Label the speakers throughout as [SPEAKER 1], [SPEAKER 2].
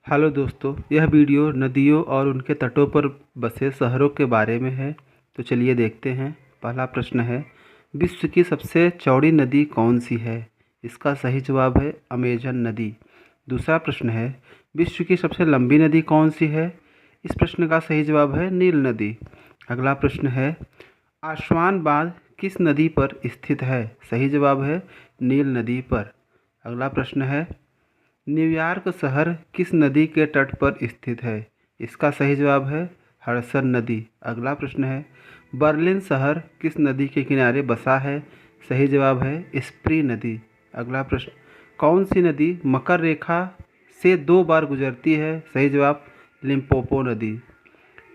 [SPEAKER 1] Hello दोस्तों, यह video नदियों और उनके तटों पर बसे शहरों के बारे में है। तो चलिए देखते हैं। पहला प्रश्न है, विश्व की सबसे चौड़ी नदी कौन सी है? इसका सही जवाब है अमेजन नदी। दूसरा प्रश्न है, विश्व की सबसे लंबी नदी कौन सी है? इस प्रश्न का सही जवाब है नील नदी। अगला प्रश्न है, आस्वान बांध किस नदी पर स्थित है? सही जवाब है नील नदी पर। अगला प्रश्न है, न्यूयॉर्क शहर किस नदी के तट पर स्थित है? इसका सही जवाब है हडसन नदी। अगला प्रश्न है, बर्लिन शहर किस नदी के किनारे बसा है? सही जवाब है स्प्री नदी। अगला प्रश्न, कौन सी नदी मकर रेखा से 2 बार गुजरती है? सही जवाब लिम्पोपो नदी।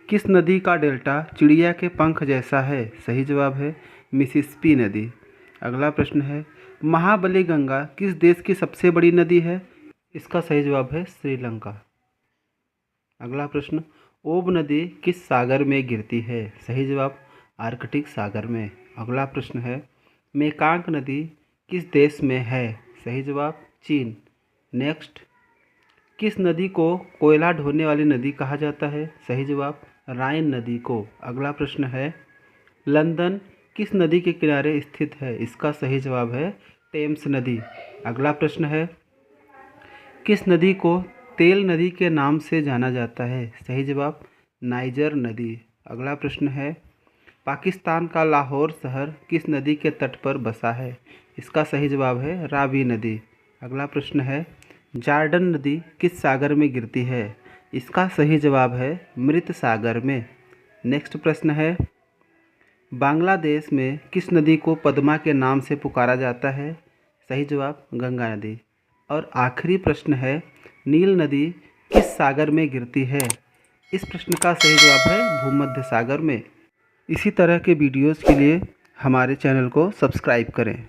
[SPEAKER 1] किस नदी का डेल्टा चिड़िया के पंख जैसा है? सही जवाब है मिसिसिपी नदी। अगला प्रश्न है, महाबली गंगा किस देश की सबसे बड़ी नदी है? इसका सही जवाब है श्रीलंका। अगला प्रश्न, ओब नदी किस सागर में गिरती है? सही जवाब आर्कटिक सागर में। अगला प्रश्न है, मेकांग नदी किस देश में है? सही जवाब चीन। नेक्स्ट, किस नदी को कोयला ढोने वाली नदी कहा जाता है? सही जवाब राइन नदी को। अगला प्रश्न है, लंदन किस नदी के किनारे स्थित है? इसका सही जवाब है टेम्स नदी। अगला प्रश्न है, किस नदी को तेल नदी के नाम से जाना जाता है? सही जवाब नाइजर नदी। अगला प्रश्न है, पाकिस्तान का लाहौर शहर किस नदी के तट पर बसा है? इसका सही जवाब है रावी नदी। अगला प्रश्न है, जॉर्डन नदी किस सागर में गिरती है? इसका सही जवाब है मृत सागर में। नेक्स्ट प्रश्न है, बांग्लादेश में किस नदी को पद्मा के नाम से पुकारा जाता है? सही जवाब गंगा नदी। और आखिरी प्रश्न है, नील नदी किस सागर में गिरती है? इस प्रश्न का सही जवाब है भूमध्य सागर में। इसी तरह के वीडियोज़ के लिए हमारे चैनल को सब्सक्राइब करें।